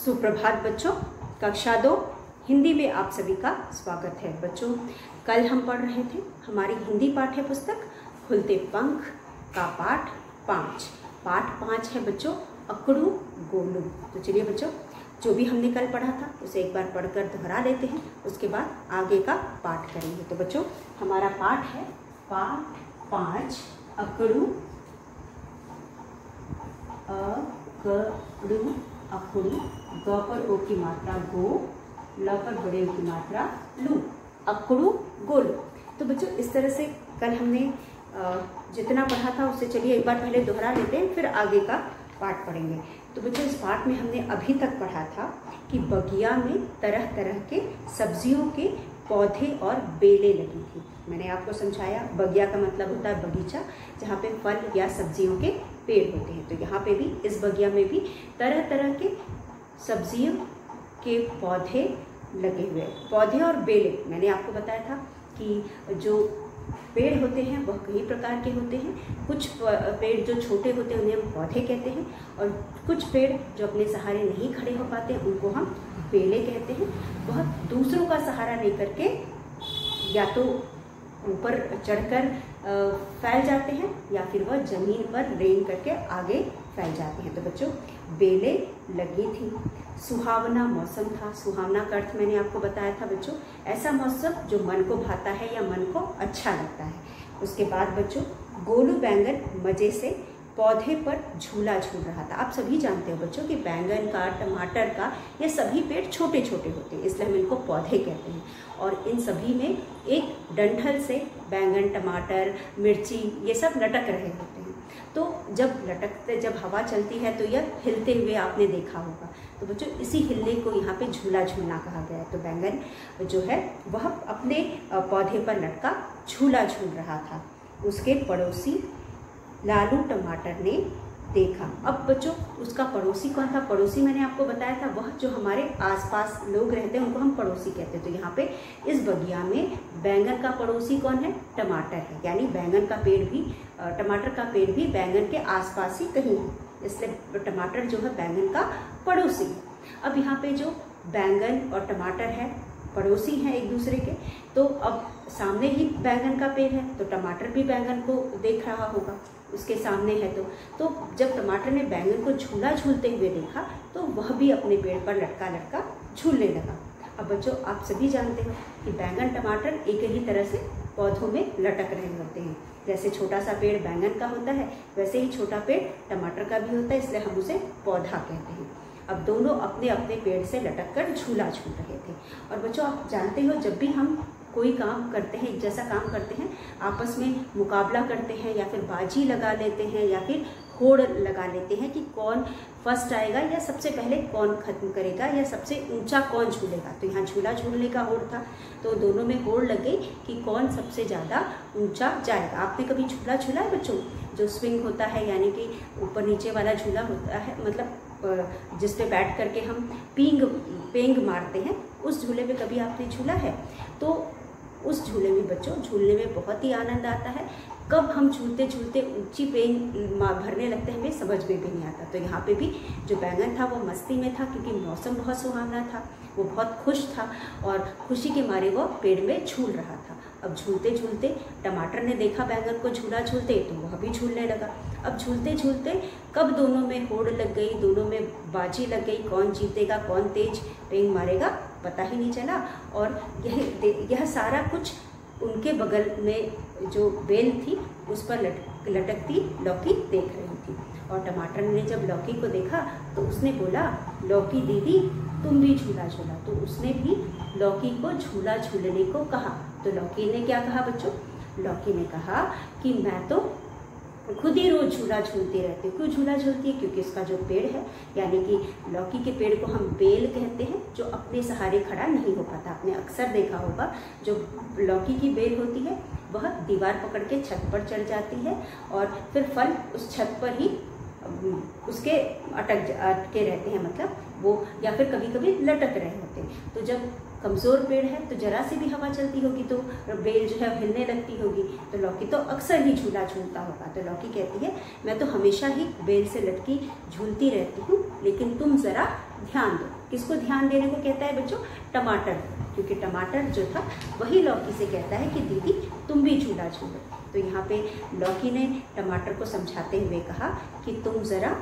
सुप्रभात बच्चों। कक्षा 2 हिंदी में आप सभी का स्वागत है। बच्चों, कल हम पढ़ रहे थे हमारी हिंदी पाठ्य पुस्तक खुलते पंख का पाठ 5 है बच्चों, अकड़ू गोलू। तो चलिए बच्चों, जो भी हमने कल पढ़ा था उसे एक बार पढ़कर दोहरा लेते हैं, उसके बाद आगे का पाठ करेंगे। तो बच्चों, हमारा पाठ है पाठ 5 अकड़ू अकड़ू, ग पर ओ की मात्रा गो, ल पर बड़े ओ की मात्रा लू, अकड़ू गोलू। तो बच्चों, इस तरह से कल हमने जितना पढ़ा था उसे चलिए एक बार पहले दोहरा लेते हैं, फिर आगे का पाठ पढ़ेंगे। तो बच्चों, इस पाठ में हमने अभी तक पढ़ा था कि बगिया में तरह तरह के सब्जियों के पौधे और बेलें लगी थी। मैंने आपको समझाया बगिया का मतलब होता है बगीचा, जहाँ पे फल या सब्जियों के पेड़ होते हैं। तो यहाँ पे भी इस बगिया में भी तरह तरह के सब्जियों के पौधे लगे हुए, पौधे और बेलें। मैंने आपको बताया था कि जो पेड़ होते हैं वह कई प्रकार के होते हैं। कुछ पेड़ जो छोटे होते हैं उन्हें हम पौधे कहते हैं, और कुछ पेड़ जो अपने सहारे नहीं खड़े हो पाते उनको हम बेलें कहते हैं। वह दूसरों का सहारा नहीं करके या तो ऊपर चढ़कर फैल जाते हैं या फिर वह जमीन पर रेंग करके आगे फैल जाते हैं। तो बच्चों, बेलें लगी थी, सुहावना मौसम था। सुहावना का अर्थ मैंने आपको बताया था बच्चों, ऐसा मौसम जो मन को भाता है या मन को अच्छा लगता है। उसके बाद बच्चों, गोलू बैंगन मजे से पौधे पर झूला झूल रहा था। आप सभी जानते हो बच्चों कि बैंगन का, टमाटर का, ये सभी पेड़ छोटे छोटे होते हैं, इसलिए हम इनको पौधे कहते हैं। और इन सभी में एक डंठल से बैंगन, टमाटर, मिर्ची ये सब लटक रहे होते हैं। तो जब हवा चलती है तो यह हिलते हुए आपने देखा होगा। तो बच्चों, इसी हिलने को यहाँ पे झूला झूलना कहा गया है। तो बैंगन जो है वह अपने पौधे पर लटका झूला झूल रहा था। उसके पड़ोसी लालू टमाटर ने देखा। अब बच्चों, उसका पड़ोसी कौन था? पड़ोसी मैंने आपको बताया था वह जो हमारे आसपास लोग रहते हैं उनको हम पड़ोसी कहते हैं। तो यहाँ पे इस बगिया में बैंगन का पड़ोसी कौन है? टमाटर है। यानी बैंगन का पेड़ भी, टमाटर का पेड़ भी बैंगन के आसपास ही कहीं है, इसलिए टमाटर जो है बैंगन का पड़ोसी है। अब यहाँ पे जो बैंगन और टमाटर है पड़ोसी हैं एक दूसरे के, तो अब सामने ही बैंगन का पेड़ है तो टमाटर भी बैंगन को देख रहा होगा, उसके सामने है। तो जब टमाटर ने बैंगन को झूला झूलते हुए देखा तो वह भी अपने पेड़ पर लटका झूलने लगा। अब बच्चों, आप सभी जानते हो कि बैंगन टमाटर एक ही तरह से पौधों में लटक रहे होते हैं। जैसे छोटा सा पेड़ बैंगन का होता है, वैसे ही छोटा पेड़ टमाटर का भी होता है, इसलिए हम उसे पौधा कहते हैं। अब दोनों अपने अपने पेड़ से लटक कर झूला झूल रहे थे। और बच्चों, आप जानते हो जब भी हम कोई काम करते हैं, एक जैसा काम करते हैं, आपस में मुकाबला करते हैं या फिर बाजी लगा लेते हैं या फिर होड़ लगा लेते हैं कि कौन फर्स्ट आएगा या सबसे पहले कौन खत्म करेगा या सबसे ऊंचा कौन झूलेगा। तो यहाँ झूला झूलने का होड़ था, तो दोनों में होड़ लग गई कि कौन सबसे ज़्यादा ऊंचा जाएगा। आपने कभी झूला झूला है बच्चों? जो स्विंग होता है, यानी कि ऊपर नीचे वाला झूला होता है, मतलब जिस पे बैठ करके हम पेंग मारते हैं, उस झूले में कभी आपने झूला है? तो उस झूले में बच्चों झूलने में बहुत ही आनंद आता है। कब हम झूलते झूलते ऊंची पेंग भरने लगते हैं हमें समझ में भी नहीं आता। तो यहाँ पे भी जो बैंगन था वो मस्ती में था, क्योंकि मौसम बहुत सुहावना था, वो बहुत खुश था और खुशी के मारे वो पेड़ में झूल रहा था। अब झूलते झूलते टमाटर ने देखा बैंगन को झूला झूलते, तो वह भी झूलने लगा। अब झूलते झूलते कब दोनों में होड़ लग गई, दोनों में बाजी लग गई, कौन जीतेगा, कौन तेज पेंग मारेगा, पता ही नहीं चला। और यह सारा कुछ उनके बगल में जो बेल थी उस पर लटकती लौकी देख रही थी। और टमाटर ने जब लौकी को देखा तो उसने बोला, लौकी दीदी तुम भी झूला झूला। तो उसने भी लौकी को झूला झूलने को कहा। तो लौकी ने क्या कहा बच्चों? लौकी ने कहा कि मैं तो खुद ही रोज झूला झूलती रहती हूँ। क्यों झूला झूलती है? क्योंकि इसका जो पेड़ है, यानी कि लौकी के पेड़ को हम बेल कहते हैं, जो अपने सहारे खड़ा नहीं हो पाता। आपने अक्सर देखा होगा जो लौकी की बेल होती है वह दीवार पकड़ के छत पर चढ़ जाती है और फिर फल उस छत पर ही उसके अटके रहते हैं, मतलब वो, या फिर कभी कभी लटक रहे होते हैं। तो जब कमज़ोर पेड़ है तो जरा सी भी हवा चलती होगी तो बेल जो है हिलने लगती होगी, तो लौकी तो अक्सर ही झूला झूलता होगा। तो लौकी कहती है मैं तो हमेशा ही बेल से लटकी झूलती रहती हूँ, लेकिन तुम ज़रा ध्यान दो। किसको ध्यान देने को कहता है बच्चों? टमाटर, क्योंकि टमाटर जो था वही लौकी से कहता है कि दीदी तुम भी झूला झूलो। तो यहाँ पे लौकी ने टमाटर को समझाते हुए कहा कि तुम ज़रा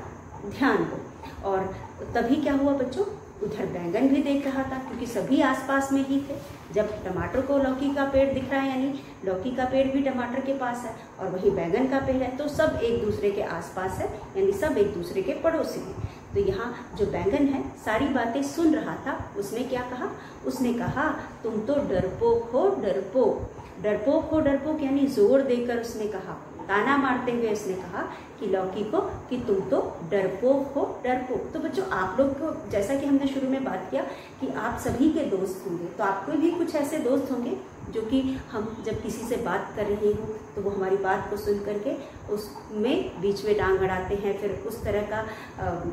ध्यान दो। और तभी क्या हुआ बच्चों, उधर बैंगन भी देख रहा था, क्योंकि सभी आसपास में ही थे। जब टमाटर को लौकी का पेड़ दिख रहा है, यानी लौकी का पेड़ भी टमाटर के पास है और वही बैंगन का पेड़ है, तो सब एक दूसरे के आसपास है, यानी सब एक दूसरे के पड़ोसी हैं। तो यहाँ जो बैंगन है सारी बातें सुन रहा था। उसने क्या कहा? उसने कहा तुम तो डरपोक हो डरपोक। डरपोक हो डरपोक यानी जोर देकर उसने कहा, ताना मारते हुए उसने कहा कि लौकी को कि तुम तो डरपोक हो डरपोक। तो बच्चों आप लोग को, जैसा कि हमने शुरू में बात किया कि आप सभी के दोस्त होंगे, तो आपको भी कुछ ऐसे दोस्त होंगे जो कि हम जब किसी से बात कर रहे हो तो वो हमारी बात को सुन करके उसमें बीच में टांग अड़ाते हैं, फिर उस तरह का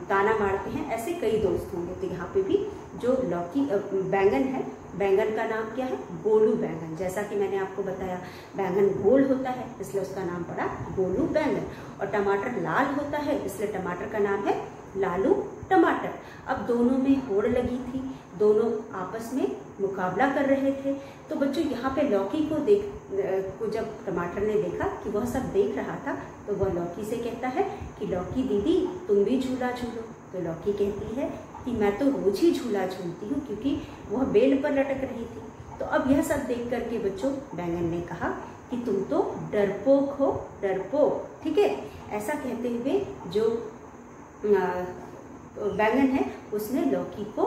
ताना मारते हैं। ऐसे कई दोस्त होंगे। तो यहाँ पे भी जो लौकी बैंगन है, बैंगन का नाम क्या है? गोलू बैंगन। जैसा कि मैंने आपको बताया बैंगन गोल होता है इसलिए उसका नाम पड़ा गोलू बैंगन, और टमाटर लाल होता है इसलिए टमाटर का नाम है लालू टमाटर। अब दोनों में होड़ लगी थी, दोनों आपस में मुकाबला कर रहे थे। तो बच्चों यहाँ पे लौकी को जब टमाटर ने देखा कि वह सब देख रहा था, तो वह लौकी से कहता है कि लौकी दीदी तुम भी झूला झूलो। तो लौकी कहती है कि मैं तो रोज ही झूला झूलती हूँ, क्योंकि वह बेल पर लटक रही थी। तो अब यह सब देख करके बच्चों बैंगन ने कहा कि तुम तो डरपोक हो डरपोक, ठीक है। ऐसा कहते हुए जो बैंगन है उसने लौकी को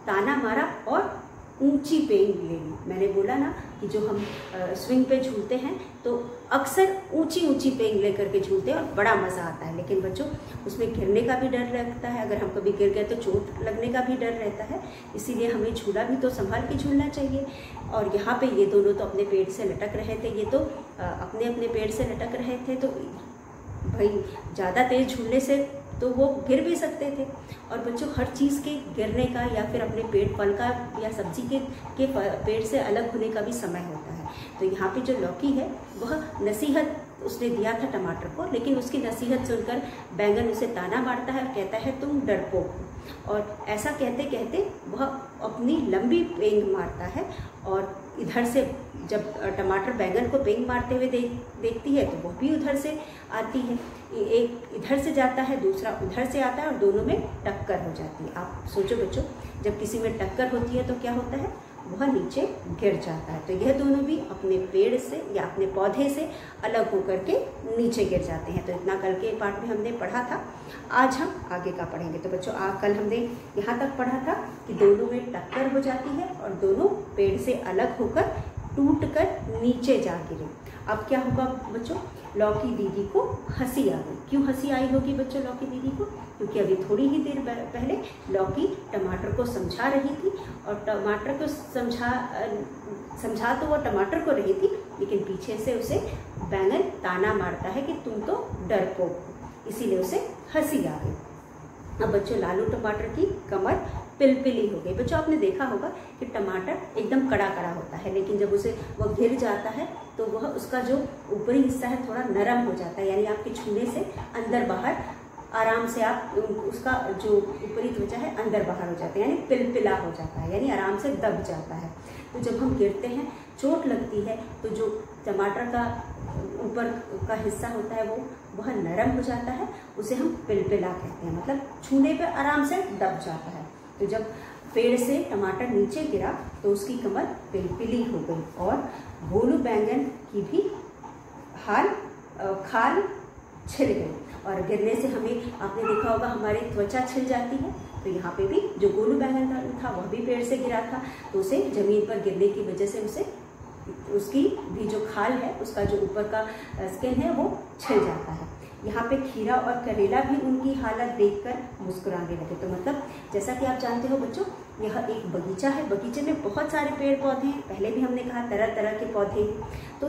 ताना मारा और ऊंची पेंग ले ली। मैंने बोला ना कि जो हम स्विंग पे झूलते हैं तो अक्सर ऊंची ऊंची पेंग लेकर के झूलते हैं और बड़ा मज़ा आता है, लेकिन बच्चों उसमें गिरने का भी डर रहता है। अगर हम कभी गिर गए तो चोट लगने का भी डर रहता है, इसीलिए हमें झूला भी तो संभाल के झूलना चाहिए। और यहाँ पे ये दोनों तो अपने पेड़ से लटक रहे थे, ये तो अपने अपने पेड़ से लटक रहे थे, तो भाई ज़्यादा तेज झूलने से तो वो गिर भी सकते थे। और बच्चों हर चीज़ के गिरने का या फिर अपने पेड़ फल का या सब्जी के पेड़ से अलग होने का भी समय होता है। तो यहाँ पे जो लौकी है वह नसीहत उसने दिया था टमाटर को, लेकिन उसकी नसीहत सुनकर बैंगन उसे ताना मारता है और कहता है तुम डरपोक। और ऐसा कहते कहते वह अपनी लंबी पेंग मारता है, और इधर से जब टमाटर बैंगन को पेंग मारते हुए देखती है तो वह भी उधर से आती है। एक इधर से जाता है, दूसरा उधर से आता है और दोनों में टक्कर हो जाती है। आप सोचो बच्चों, जब किसी में टक्कर होती है तो क्या होता है? वह नीचे गिर जाता है। तो यह दोनों भी अपने पेड़ से या अपने पौधे से अलग होकर के नीचे गिर जाते हैं। तो इतना कल के पाठ में हमने पढ़ा था, आज हम आगे का पढ़ेंगे। तो बच्चों कल हमने यहाँ तक पढ़ा था कि दोनों में टक्कर हो जाती है और दोनों पेड़ से अलग होकर टूटकर नीचे जा गिरे। अब क्या होगा बच्चों? लौकी दीदी को हंसी आ गई। क्यों हंसी आई होगी बच्चों लौकी दीदी को? क्योंकि अभी थोड़ी ही देर पहले लौकी टमाटर को समझा रही थी, और टमाटर को समझा तो वो टमाटर को रही थी, लेकिन पीछे से उसे बैंगन ताना मारता है कि तुम तो डरपोक हो, इसीलिए उसे हंसी आ गई। अब बच्चों लालू टमाटर की कमर पिलपिली हो गई। बच्चों आपने देखा होगा कि टमाटर एकदम कड़ा कड़ा होता है, लेकिन जब उसे वह घिर जाता है तो वह उसका जो ऊपरी हिस्सा है थोड़ा नरम हो जाता है, यानी आपके छूने से अंदर बाहर आराम से आप उसका जो ऊपरी त्वचा है अंदर बाहर हो जाता है, यानी पिलपिला हो जाता है, यानी आराम से दब जाता है। तो जब हम गिरते हैं चोट लगती है तो जो टमाटर का ऊपर का हिस्सा होता है वह नरम हो जाता है, उसे हम पिलपिला कहते हैं, मतलब छूने पे आराम से दब जाता है। तो जब पेड़ से टमाटर नीचे गिरा तो उसकी कमर पिलपिली हो गई और गोलू बैंगन की भी खाल छिल गई। और गिरने से हमें आपने देखा होगा हमारी त्वचा छिल जाती है। तो यहाँ पे भी जो गोलू बैंगन था वह भी पेड़ से गिरा था, तो उसे जमीन पर गिरने की वजह से उसकी भी जो खाल है, उसका जो ऊपर का स्किन है वो छिल जाता है। यहाँ पे खीरा और करेला भी उनकी हालत देखकर मुस्कुराने लगे। तो मतलब जैसा कि आप जानते हो बच्चों, यह एक बगीचा है, बगीचे में बहुत सारे पेड़ पौधे हैं। पहले भी हमने कहा तरह तरह के पौधे हैं। तो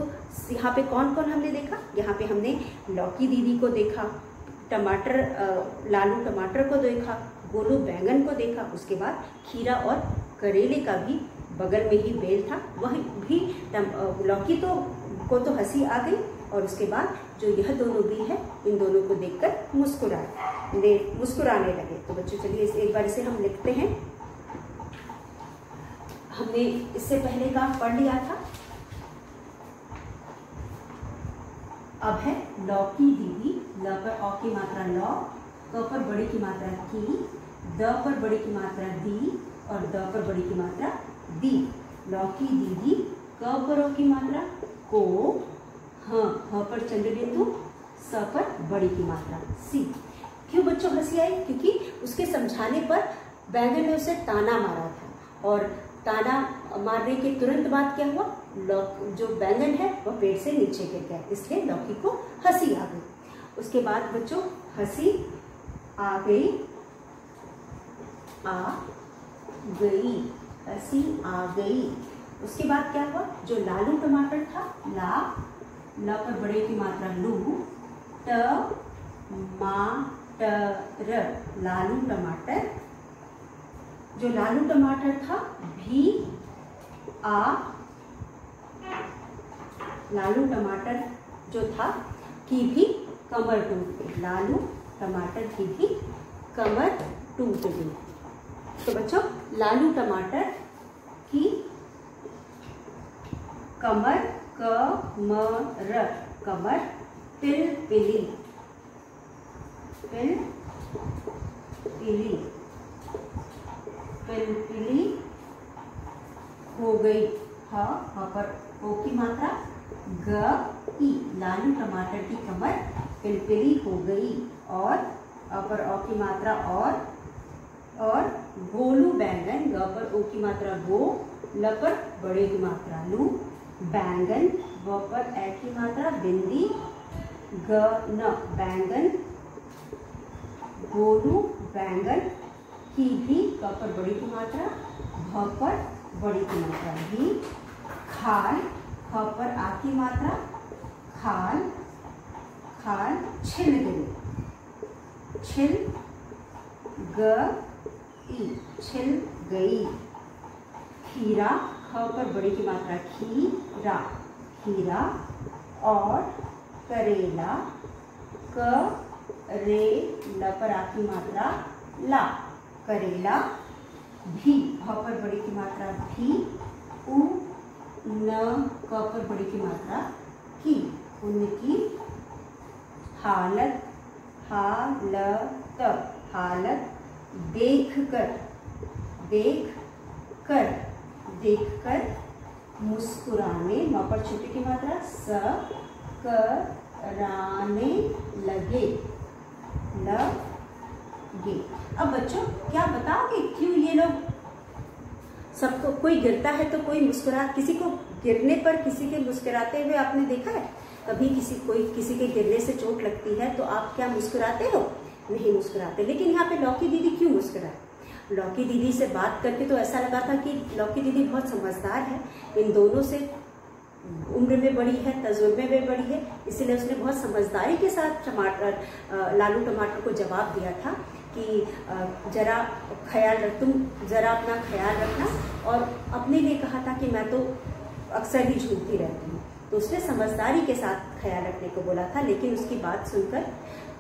यहाँ पे कौन कौन हमने देखा? यहाँ पे हमने लौकी दीदी को देखा, लालू टमाटर को देखा, गोलू बैंगन को देखा, उसके बाद खीरा और करेले का भी बगल में ही बेल था, वह भी लौकी को तो हंसी आ गई और उसके बाद जो यह दोनों भी है इन दोनों को देखकर मुस्कुराने लगे। तो बच्चों चलिए एक बार इसे हम लिखते हैं। हमने इससे पहले का पढ़ लिया था। अब है लौकी दीदी, ल पर औ की मात्रा लौ, क पर बड़ी की मात्रा की, द पर बड़ी की मात्रा दी और द पर बड़ी की मात्रा दी। लौकी दीदी, क पर ओ की मात्रा को, ह पर चंद्र बिंदु, स पर बड़ी की मात्रा सी। क्यों बच्चों हंसी आई? क्योंकि उसके समझाने पर बैंगन ने उसे ताना मारा था और ताना मारने के तुरंत बाद क्या हुआ, जो बैंगन है वह पेड़ से नीचे गिर गया, इसलिए लौकी को हंसी आ गई। उसके बाद बच्चों हंसी आ गई, हंसी आ गई। उसके बाद क्या हुआ, जो लालू टमाटर था, ला पर बड़े की मात्रा लू, ट मा ट र, लालू टमाटर। जो लालू टमाटर था, भी आ, लालू टमाटर जो था की भी कमर टूट गई, लालू टमाटर की भी कमर टूट गई। तो बच्चों लालू टमाटर की कमर, कमर, कमर पिलपिली, पिलपिली हो गई। ह पर ओ की मात्रा ग ई, लालू टमाटर की कमर पिलपिली हो गई। और अ पर औ की मात्रा और गोलू बैंगन, ग पर ओ की मात्रा गो, ल पर बड़े की मात्रा लू, बैंगन, व पर ए की मात्रा बिंदी, ग न बैंगन, गोलू बैंगन की भी, क पर बड़ी की मात्रा, भ पर बड़ी की मात्रा भी, खाल, ख पर आ की मात्रा खाल, खाल छिल गई, छिल गई, छिल गई। खीरा, ख पर बड़ी की मात्रा खीरा, खीरा। और करेला, करेला पर आ की मात्रा ला, करेला भी, भ पर बड़ी की मात्रा भी, उ न क पर बड़ी की मात्रा की, उनकी हालत, हालत देखकर, मुस्कुराने, म पर छोटी की मात्रा कराने लगे, अब बच्चों क्या बताओगे क्यों ये लोग, सबको कोई गिरता है तो कोई मुस्कुरा, किसी को गिरने पर किसी के मुस्कुराते हुए आपने देखा है? कभी किसी के गिरने से चोट लगती है तो आप क्या मुस्कुराते हो? नहीं मुस्कुराते। लेकिन यहाँ पे लौकी दीदी क्यों मुस्कुराए? लौकी दीदी से बात करके तो ऐसा लगा था कि लौकी दीदी बहुत समझदार है, इन दोनों से उम्र में बड़ी है, तजुर्बे में बड़ी है, इसलिए उसने बहुत समझदारी के साथ लालू टमाटर को जवाब दिया था कि जरा तुम जरा अपना ख्याल रखना, और अपने लिए कहा था कि मैं तो अक्सर ही झूठती रहती हूँ, तो उसने समझदारी के साथ ख्याल रखने को बोला था। लेकिन उसकी बात सुनकर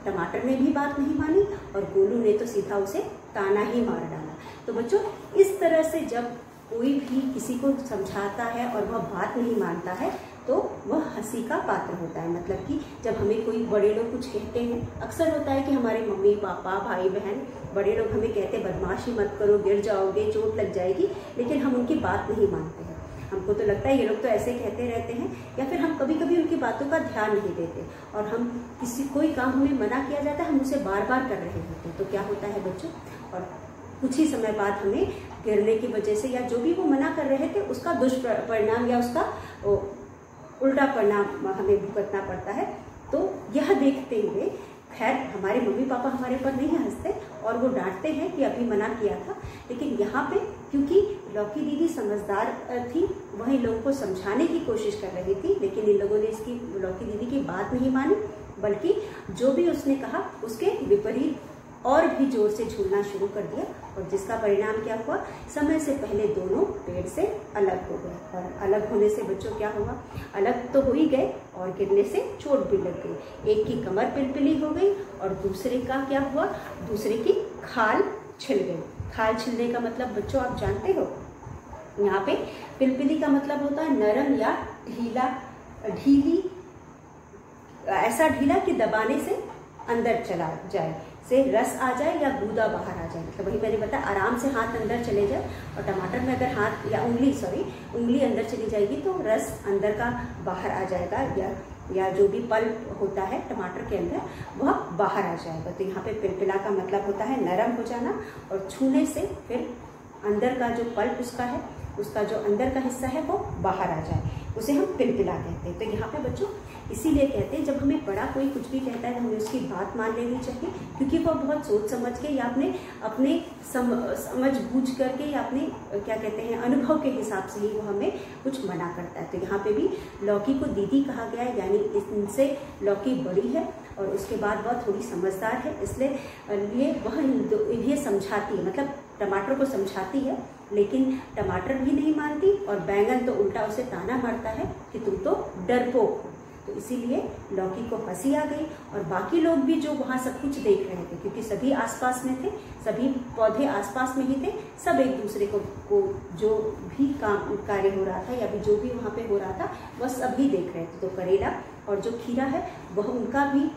टमाटर ने भी बात नहीं मानी और गोलू ने तो सीधा उसे ताना ही मार डाला। तो बच्चों इस तरह से जब कोई भी किसी को समझाता है और वह बात नहीं मानता है तो वह हंसी का पात्र होता है। मतलब कि जब हमें कोई बड़े लोग कुछ कहते हैं, अक्सर होता है कि हमारे मम्मी पापा भाई बहन बड़े लोग हमें कहते हैं बदमाशी मत करो, गिर जाओगे, चोट लग जाएगी, लेकिन हम उनकी बात नहीं मानते हैं। हमको तो लगता है ये लोग तो ऐसे कहते रहते हैं, या फिर हम कभी कभी उनकी बातों का ध्यान नहीं देते और हम कोई काम हमें मना किया जाता है, हम उसे बार बार कर रहे होते हैं, तो क्या होता है बच्चों, और कुछ ही समय बाद हमें गिरने की वजह से या जो भी वो मना कर रहे थे उसका दुष्परिणाम या उसका उल्टा परिणाम हमें भुगतना पड़ता है। तो यह देखते हुए, खैर हमारे मम्मी पापा हमारे ऊपर नहीं हंसते और वो डांटते हैं कि अभी मना किया था, लेकिन यहाँ पे क्योंकि लौकी दीदी समझदार थी, वही लोगों को समझाने की कोशिश कर रही थी, लेकिन इन लोगों ने इसकी लौकी दीदी की बात नहीं मानी, बल्कि जो भी उसने कहा उसके विपरीत और भी जोर से झूलना शुरू कर दिया और जिसका परिणाम क्या हुआ, समय से पहले दोनों पेड़ से अलग हो गए। और अलग होने से बच्चों क्या हुआ, अलग तो हो ही गए और गिरने से चोट भी लग गई। एक की कमर पिलपिली हो गई और दूसरे का क्या हुआ, दूसरे की खाल छिल गई। खाल छिलने का मतलब बच्चों आप जानते हो, यहाँ पे पिलपिली का मतलब होता है नरम या ढीला, ढीली, ऐसा ढीला कि दबाने से अंदर चला जाए, से रस आ जाए या गूदा बाहर आ जाए। मतलब वही मैंने बताया, आराम से हाथ अंदर चले जाए। और टमाटर में अगर हाथ या उंगली अंदर चली जाएगी तो रस अंदर का बाहर आ जाएगा, या जो भी पल्प होता है टमाटर के अंदर वह बाहर आ जाएगा। तो यहाँ पे पिलपिला का मतलब होता है नरम हो जाना और छूने से फिर अंदर का जो पल्प उसका है, उसका जो अंदर का हिस्सा है वो बाहर आ जाए, उसे हम पिलपिला कहते हैं। तो यहाँ पे बच्चों इसीलिए कहते हैं जब हमें बड़ा कोई कुछ भी कहता है तो हमें उसकी बात मान लेनी चाहिए, क्योंकि वो बहुत सोच समझ के या अपने समझ बूझ करके या अपने क्या कहते हैं अनुभव के हिसाब से ही वो हमें कुछ मना करता है। तो यहाँ पे भी लौकी को दीदी कहा गया है, यानी इनसे लौकी बड़ी है और उसके बाद वह थोड़ी समझदार है, इसलिए वह इन्हें समझाती है, मतलब टमाटर को समझाती है, लेकिन टमाटर भी नहीं मानती और बैंगन तो उल्टा उसे ताना मारता है कि तुम तो डरपोक हो। तो इसीलिए लौकी को हंसी आ गई और बाकी लोग भी जो वहाँ सब कुछ देख रहे थे, क्योंकि सभी आसपास में थे, सभी पौधे आसपास में ही थे, सब एक दूसरे को जो भी काम कार्य हो रहा था या भी जो भी वहाँ पे हो रहा था वह सभी देख रहे थे। तो करेला और जो खीरा है वह उनका भी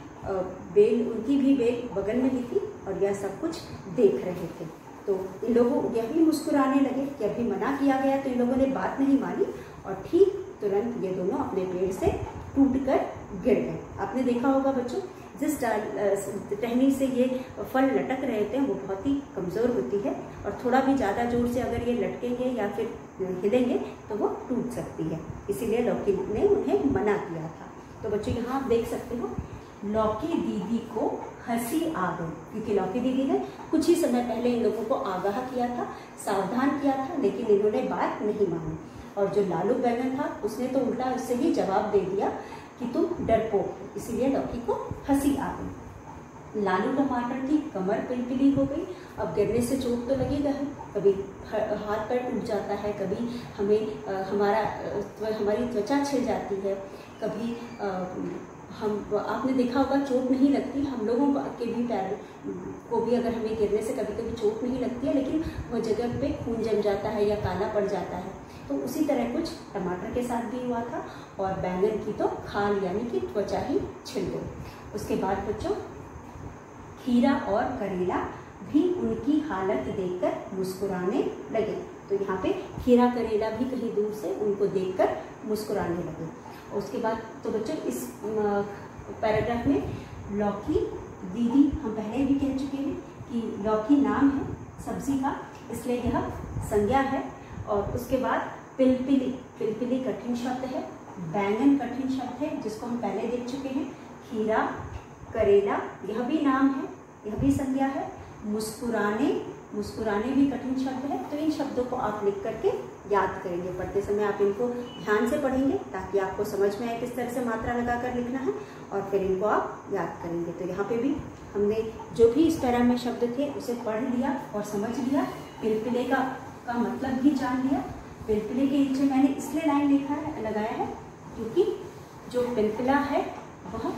बेल, उनकी भी बेल बगल में ही थी और यह सब कुछ देख रहे थे। तो इन लोगों यह भी मुस्कुराने लगे कि अभी मना किया गया तो इन लोगों ने बात नहीं मानी और ठीक तुरंत ये दोनों अपने पेड़ से टूटकर गिर गए। आपने देखा होगा बच्चों, जिस टहनी से ये फल लटक रहे थे वो बहुत ही कमज़ोर होती है और थोड़ा भी ज़्यादा जोर से अगर ये लटकेंगे या फिर हिलेंगे तो वो टूट सकती है, इसीलिए लौकी ने उन्हें मना किया था। तो बच्चों यहाँ आप देख सकते हो लौकी दीदी को हंसी आ गई, क्योंकि लौकी दीदी ने कुछ ही समय पहले इन लोगों को आगाह किया था, सावधान किया था, लेकिन इन्होंने बात नहीं मानी। और जो लालू बैंगन था उसने तो उल्टा इससे ही जवाब दे दिया कि तुम डरपोक हो, इसीलिए लौकी को हंसी आ गई। लालू टमाटर की कमर पिलपिली हो गई, अब गिरने से चोट तो लगेगा ही, कभी हाथ पैर टूट जाता है, कभी हमारी त्वचा छिल जाती है, कभी आपने देखा होगा चोट नहीं लगती, हम लोगों के भी पैर को भी अगर हमें गिरने से कभी कभी चोट नहीं लगती है, लेकिन वह जगह पे खून जम जाता है या काला पड़ जाता है। तो उसी तरह कुछ टमाटर के साथ भी हुआ था और बैंगन की तो खाल यानी कि त्वचा ही छिल गई। उसके बाद बच्चों खीरा और करेला भी उनकी हालत देखकर मुस्कुराने लगे। तो यहाँ पे खीरा करेला भी कहीं दूर से उनको देखकर मुस्कुराने लगे। उसके बाद तो बच्चों इस पैराग्राफ में लौकी दीदी, हम पहले भी कह चुके हैं कि लौकी नाम है सब्जी का, इसलिए यह संज्ञा है। और उसके बाद पिलपिली, पिलपिली कठिन शब्द है, बैंगन कठिन शब्द है जिसको हम पहले देख चुके हैं, खीरा करेला यह भी नाम है, यह भी संज्ञा है, मुस्कुराने, मुस्कुराने भी कठिन शब्द है। तो इन शब्दों को आप लिख करके याद करेंगे, पढ़ते समय आप इनको ध्यान से पढ़ेंगे ताकि आपको समझ में आए किस तरह से मात्रा लगाकर लिखना है और फिर इनको आप याद करेंगे। तो यहाँ पे भी हमने जो भी इस पैरा में शब्द थे उसे पढ़ लिया और समझ लिया, पिलपिले का मतलब भी जान लिया। पिलपिले के नीचे मैंने इसलिए लाइन लगाया है क्योंकि जो पिलपिला है वह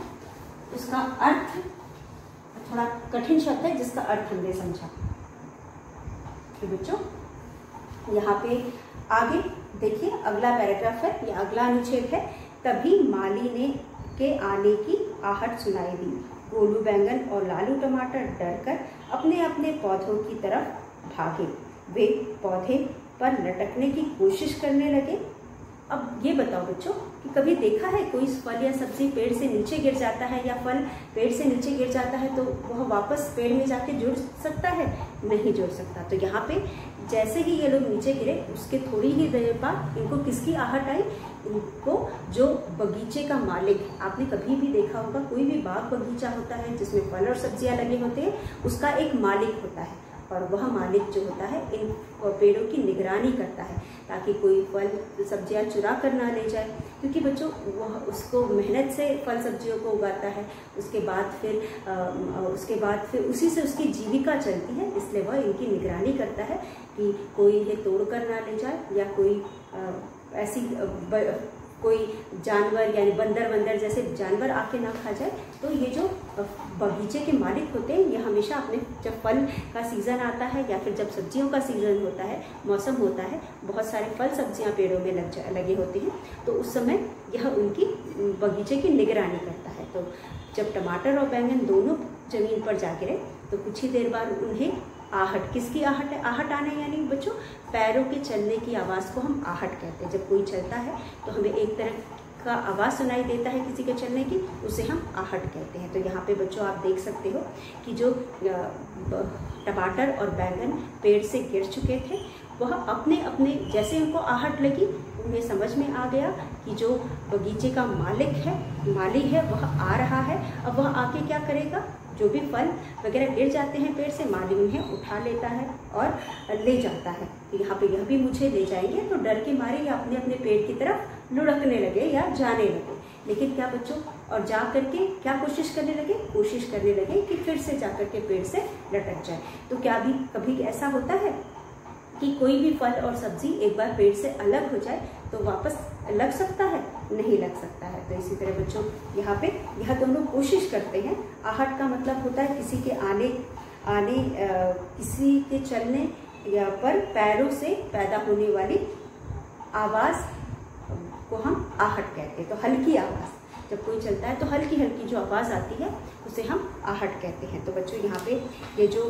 उसका अर्थ थोड़ा कठिन शब्द है जिसका अर्थ हमने समझा। तो बच्चों यहाँ पे आगे देखिए अगला पैराग्राफ है या अगला अनुच्छेद है, तभी माली ने के आने की आहट सुनाई दी। गोलू बैंगन और लालू टमाटर डरकर अपने अपने पौधों की तरफ भागे, वे पौधे पर लटकने की कोशिश करने लगे। अब ये बताओ बच्चों कि कभी देखा है कोई फल या सब्जी पेड़ से नीचे गिर जाता है या फल पेड़ से नीचे गिर जाता है तो वह वापस पेड़ में जाके जुड़ सकता है? नहीं जुड़ सकता। तो यहाँ पे जैसे ही ये लोग नीचे गिरे उसके थोड़ी ही देर बाद इनको किसकी आहट आई? इनको जो बगीचे का मालिक, आपने कभी भी देखा होगा कोई भी बाग बगीचा होता है जिसमें फल और सब्जियां लगे होते हैं, उसका एक मालिक होता है और वह मालिक जो होता है इन पेड़ों की निगरानी करता है ताकि कोई फल सब्जियां चुरा कर ना ले जाए, क्योंकि बच्चों वह उसको मेहनत से फल सब्जियों को उगाता है, उसके बाद फिर उसी से उसकी जीविका चलती है, इसलिए वह इनकी निगरानी करता है कि कोई इन्हें तोड़ कर ना ले जाए या कोई ऐसी कोई जानवर यानी बंदर जैसे जानवर आके ना खा जाए। तो ये जो बगीचे के मालिक होते हैं ये हमेशा अपने जब फल का सीज़न आता है या फिर जब सब्जियों का सीज़न होता है, मौसम होता है, बहुत सारे फल सब्जियां पेड़ों में लगे होते हैं, तो उस समय यह उनकी बगीचे की निगरानी करता है। तो जब टमाटर और बैंगन दोनों ज़मीन पर जा गिरे तो कुछ ही देर बाद उन्हें आहट, किसकी आहट है? आहट आना यानी बच्चों पैरों के चलने की आवाज़ को हम आहट कहते हैं। जब कोई चलता है तो हमें एक तरह का आवाज़ सुनाई देता है किसी के चलने की, उसे हम आहट कहते हैं। तो यहाँ पे बच्चों आप देख सकते हो कि जो टमाटर और बैंगन पेड़ से गिर चुके थे वह अपने अपने जैसे उनको आहट लगी उन्हें समझ में आ गया कि जो बगीचे का माली है वह आ रहा है। अब वह आके क्या करेगा? जो भी फल वगैरह गिर जाते हैं पेड़ से माली उन्हें उठा लेता है और ले जाता है। यहाँ पे यह भी मुझे ले जाएंगे, तो डर के मारे या अपने अपने पेड़ की तरफ लुढ़कने लगे या जाने लगे। लेकिन क्या बच्चों, और जा करके क्या कोशिश करने लगे कि फिर से जा करके पेड़ से लटक जाए। तो क्या भी कभी ऐसा होता है कि कोई भी फल और सब्जी एक बार पेड़ से अलग हो जाए तो वापस लग सकता है? नहीं लग सकता है। तो इसी तरह बच्चों यहाँ पे यह दोनों कोशिश करते हैं। आहट का मतलब होता है किसी के किसी के चलने या पर पैरों से पैदा होने वाली आवाज़ को हम आहट कहते हैं। तो हल्की आवाज़, जब कोई चलता है तो हल्की हल्की जो आवाज़ आती है उसे हम आहट कहते हैं। तो बच्चों यहाँ पे ये जो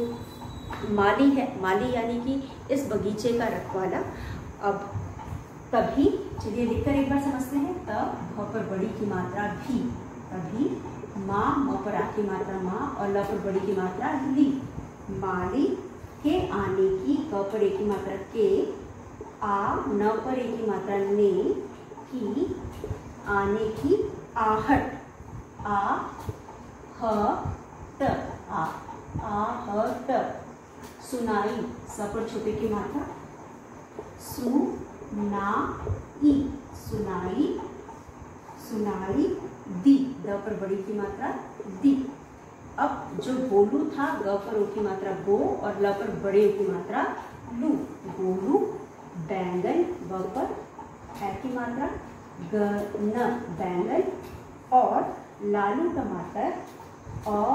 माली है, माली यानी कि इस बगीचे का रखवाला। अब तभी चलिए लिखकर एक बार समझते हैं। तब भ पर बड़ी की मात्रा भी, तभी माँ, म पर आ की मात्रा माँ और ल पर बड़ी की मात्रा ली। माली के आने की, क पर ए की मात्रा के, आ न पर ए की मात्रा ने, की आने की आहट, आ ह ट, आ ह ट। सुनाई, स पर छोटे की मात्रा सुनाई, सुनाई दी, द पर बड़ी की मात्रा दी। अब जो गोलू था, ग पर ओ की मात्रा गो और ल पर बड़े ओ की मात्रा लू। गोलू बैंगन, ब पर ए की मात्रा न बैंगन और लालू टमाटर और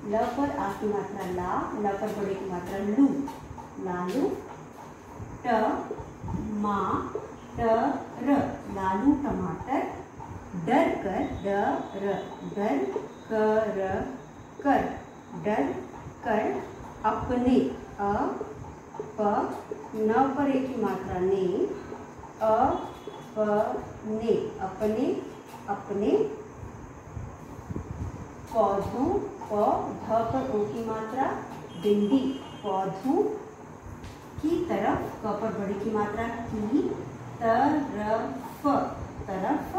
ल पर आ की मात्रा ला, ल पर बड़े की मात्रा लू। लालू ट मा ट र, लालू टमाटर। डर कर अपने, अ प न पर ए की मात्रा ने, अपने पौधों, प ध पर ओ की मात्रा भिंडी, पौधों की तरफ, क पर बड़ी की मात्रा की, तरफ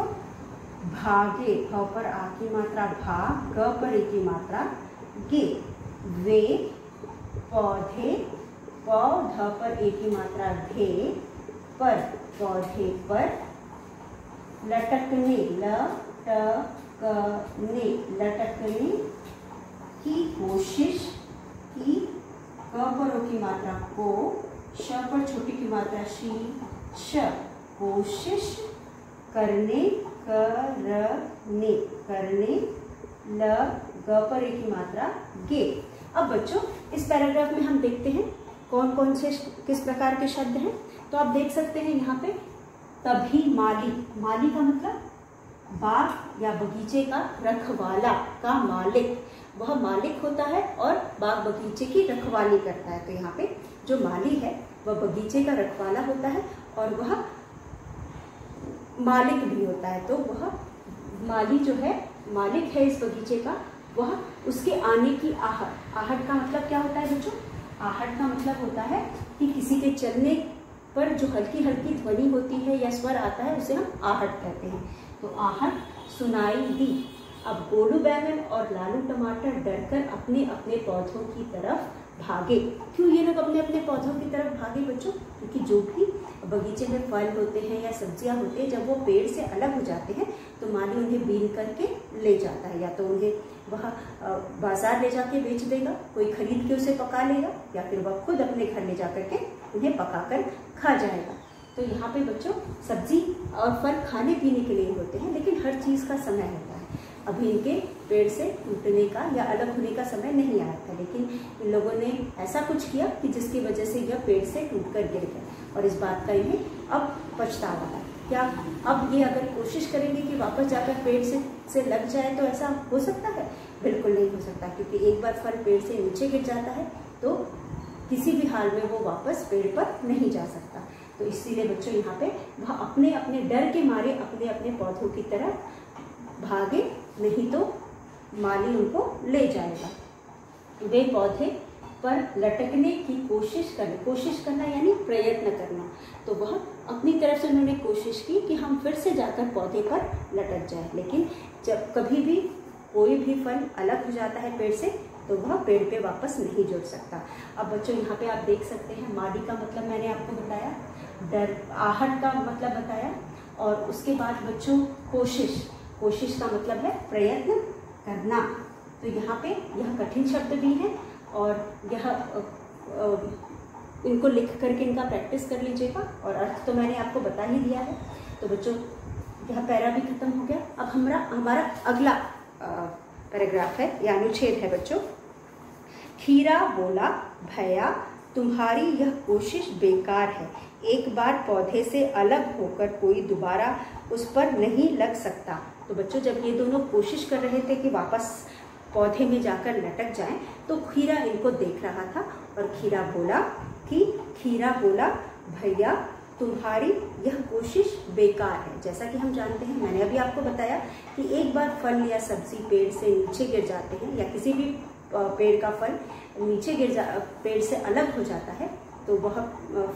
भागे, भ पर आ की मात्रा भा, ग पर ए की मात्रा गे। वे पौधे, प ध पर ए की मात्रा धे, पर पौधे पर लटकने, लटकने की कोशिश की, क पर ओ की मात्रा को, श पर छोटी की मात्रा शी, श। कोशिश करने, ल ग पर ए की मात्रा गे। अब बच्चों इस पैराग्राफ में हम देखते हैं कौन कौन से किस प्रकार के शब्द हैं। तो आप देख सकते हैं यहाँ पे तभी माली, माली का मतलब बाग या बगीचे का रखवाला का मालिक, वह मालिक होता है और बाग बगीचे की रखवाली करता है। तो यहाँ पे जो माली है वह बगीचे का रखवाला होता है और वह मालिक भी होता है। तो वह माली जो है, मालिक है इस बगीचे का, वह उसके आने की आहट, आहट का मतलब क्या होता है बच्चों? आहट का मतलब होता है कि किसी के चलने पर जो हल्की हल्की ध्वनि होती है या स्वर आता है उसे हम आहट कहते हैं। तो आहट सुनाई दी, अब गोलू बैंगन और लालू टमाटर डरकर अपने अपने पौधों की तरफ भागे। क्यों ये लोग अपने अपने पौधों की तरफ भागे बच्चों? क्योंकि जो भी बगीचे में फल होते हैं या सब्जियां होते हैं, जब वो पेड़ से अलग हो जाते हैं तो माली उन्हें बीन करके ले जाता है, या तो उन्हें वह बाजार ले जाके बेच देगा, कोई खरीद के उसे पका लेगा, या फिर वह खुद अपने घर ले जा करके उन्हें पकाकर खा जाएगा। तो यहाँ पे बच्चों सब्जी और फल खाने पीने के लिए होते हैं, लेकिन हर चीज़ का समय होता है। अभी इनके पेड़ से टूटने का या अलग होने का समय नहीं आया था, लेकिन इन लोगों ने ऐसा कुछ किया कि जिसकी वजह से यह पेड़ से टूटकर गिर गया, और इस बात का इन्हें अब पछतावा है। क्या अब ये अगर कोशिश करेंगे कि वापस जाकर पेड़ से लग जाए तो ऐसा हो सकता है? बिल्कुल नहीं हो सकता, क्योंकि एक बार फल पेड़ से नीचे गिर जाता है तो किसी भी हाल में वो वापस पेड़ पर नहीं जा सकता। तो इसीलिए बच्चों यहाँ पे वह अपने अपने डर के मारे अपने अपने पौधों की तरफ भागे, नहीं तो माली उनको ले जाएगा। वे पौधे पर लटकने की कोशिश करना यानी प्रयत्न करना। तो वह अपनी तरफ से उन्होंने कोशिश की कि हम फिर से जाकर पौधे पर लटक जाए, लेकिन जब कभी भी कोई भी फल अलग हो जाता है पेड़ से तो वह पेड़ पे वापस नहीं जुड़ सकता। अब बच्चों यहाँ पे आप देख सकते हैं, माली का मतलब मैंने आपको बताया, डर आहट का मतलब बताया, और उसके बाद बच्चों कोशिश का मतलब है प्रयत्न करना। तो यहाँ पे यह कठिन शब्द भी है, और यह इनको लिख करके इनका प्रैक्टिस कर लीजिएगा, और अर्थ तो मैंने आपको बता ही दिया है। तो बच्चों यह पैरा भी खत्म हो गया। अब हमारा अगला पैराग्राफ है या अनुच्छेद है बच्चों। खीरा बोला, भैया तुम्हारी यह कोशिश बेकार है, एक बार पौधे से अलग होकर कोई दोबारा उस पर नहीं लग सकता। तो बच्चों जब ये दोनों कोशिश कर रहे थे कि वापस पौधे में जाकर लटक जाएं, तो खीरा इनको देख रहा था, और खीरा बोला भैया तुम्हारी यह कोशिश बेकार है। जैसा कि हम जानते हैं, मैंने अभी आपको बताया कि एक बार फल या सब्जी पेड़ से नीचे गिर जाते हैं, या किसी भी पेड़ का फल नीचे पेड़ से अलग हो जाता है, तो वह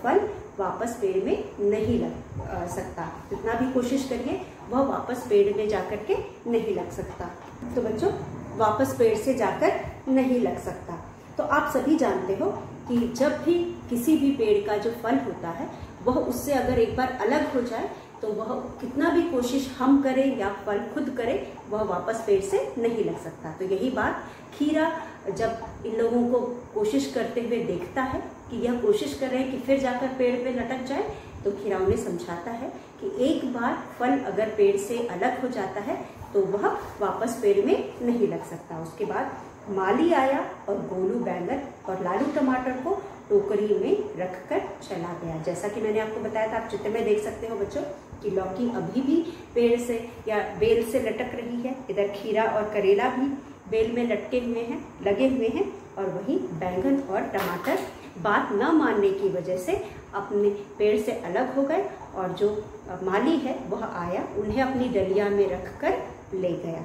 फल वापस पेड़ में नहीं लग सकता। जितना भी कोशिश करिए वह वापस पेड़ में जाकर के नहीं लग सकता। तो बच्चों वापस पेड़ से जाकर नहीं लग सकता। तो आप सभी जानते हो कि जब भी किसी भी पेड़ का जो फल होता है वह उससे अगर एक बार अलग हो जाए तो वह कितना भी कोशिश हम करें या फल खुद करें, वह वापस पेड़ से नहीं लग सकता। तो यही बात खीरा जब इन लोगों को कोशिश करते हुए देखता है कि यह कोशिश कर रहे हैं कि फिर जाकर पेड़ पे लटक जाए, तो खीरा उन्हें समझाता है कि एक बार फल अगर पेड़ से अलग हो जाता है तो वह वापस पेड़ में नहीं लग सकता। उसके बाद माली आया और गोलू बैंगन और लालू टमाटर को टोकरी में रखकर चला गया। जैसा कि मैंने आपको बताया था, आप चित्र में देख सकते हो बच्चों कि लौकी अभी भी पेड़ से या बेल से लटक रही है। इधर खीरा और करेला भी बेल में लटके हुए हैं, लगे हुए हैं, और वहीं बैंगन और टमाटर बात न मानने की वजह से अपने पेड़ से अलग हो गए, और जो माली है वह आया, उन्हें अपनी डलिया में रखकर ले गया।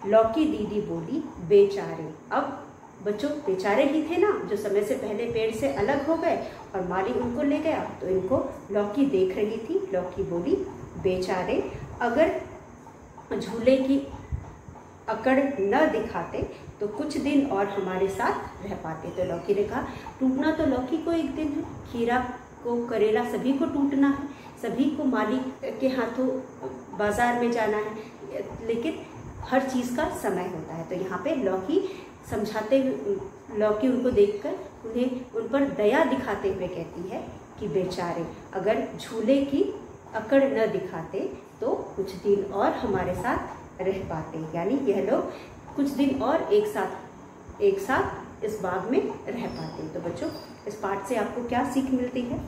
लौकी दीदी बोली, बेचारे। अब बच्चों बेचारे ही थे ना, जो समय से पहले पेड़ से अलग हो गए और माली उनको ले गया, तो इनको लौकी देख रही थी। लौकी बोली, बेचारे, अगर झूले की अकड़ न दिखाते तो कुछ दिन और हमारे साथ रह पाते। तो लौकी ने कहा, टूटना तो लौकी को एक दिन है, खीरा को, करेला सभी को टूटना है, सभी को माली के हाथों बाजार में जाना है, लेकिन हर चीज़ का समय होता है। तो यहाँ पे लौकी समझाते हुए, लौकी उनको देखकर उन्हें उन पर दया दिखाते हुए कहती है कि बेचारे, अगर झूले की अकड़ न दिखाते तो कुछ दिन और हमारे साथ रह पाते। यानी यह लोग कुछ दिन और एक साथ इस बाग में रह पाते। तो बच्चों इस पाठ से आपको क्या सीख मिलती है?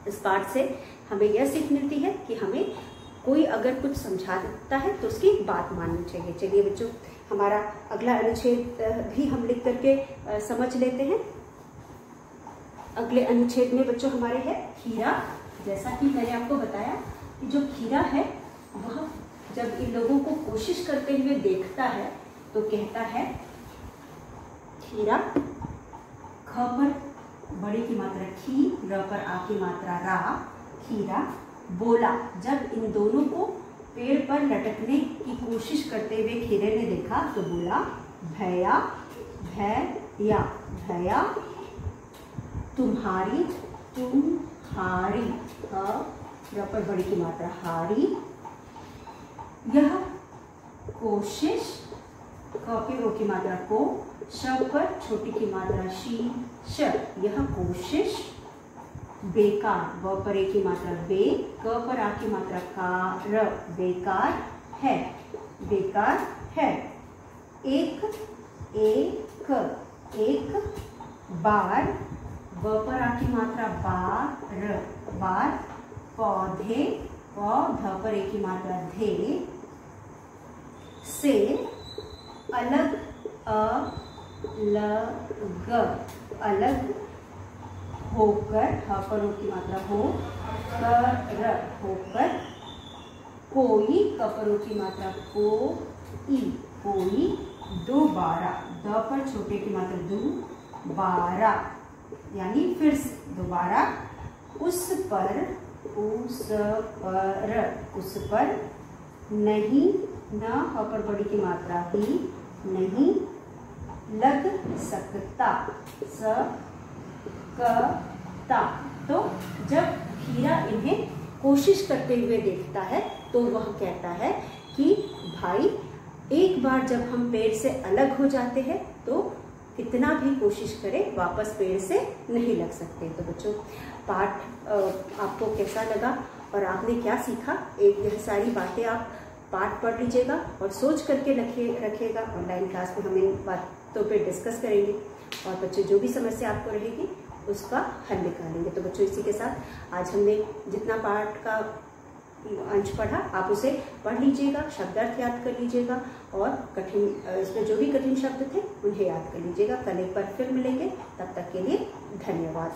इस पाठ से हमें यह सीख मिलती है कि हमें कोई अगर कुछ समझाता है तो उसकी बात माननी चाहिए। चलिए बच्चों, हमारा अगला अनुच्छेद भी हम लिख करके समझ लेते हैं। अगले अनुच्छेद में बच्चों हमारे है खीरा। जैसा कि मैंने आपको बताया कि जो खीरा है वह जब इन लोगों को कोशिश करते हुए देखता है तो कहता है, खीरा, ख पर बड़े की मात्रा खी, र पर आ की मात्रा रा, खीरा बोला। जब इन दोनों को पेड़ पर लटकने की कोशिश करते हुए खीरे ने देखा तो बोला भैया भैया भैया तुम्हारी पर बड़ी की मात्रा हारी, यह कोशिश कॉपी ओ की मात्रा को, श पर छोटी की मात्रा शी श, यह कोशिश बेकार, ब पर ए की मात्रा बे, क पर आ की मात्रा का, र बेकार है, बेकार है। एक बार, ब पर आ की मात्रा बार, पौधे, ध पर ए की मात्रा धे, से अलग अलग होकर, ह पर ओ की मात्रा हो, कर होकर, कोई, क पर ओ की मात्रा कोई, दोबारा, द पर छोटे की मात्रा दोबारा, यानी फिर से, दोबारा, उस पर नहीं, न ह पर बड़ी की मात्रा ही, नहीं लग सकता, सकता। तो जब खीरा इन्हें कोशिश करते हुए देखता है तो वह कहता है कि भाई एक बार जब हम पेड़ से अलग हो जाते हैं तो कितना भी कोशिश करें वापस पेड़ से नहीं लग सकते। तो बच्चों पाठ आपको कैसा लगा और आपने क्या सीखा, यह सारी बातें आप पाठ पढ़ लीजिएगा और सोच करके रखिएगा। ऑनलाइन क्लास में हम इन बातों पे डिस्कस करेंगे और बच्चे जो भी समस्या आपको रहेगी उसका हल निकालेंगे। तो बच्चों इसी के साथ आज हमने जितना पाठ का अंश पढ़ा आप उसे पढ़ लीजिएगा, शब्दार्थ याद कर लीजिएगा और इसमें जो भी कठिन शब्द थे उन्हें याद कर लीजिएगा। कल एक बार फिर मिलेंगे, तब तक के लिए धन्यवाद।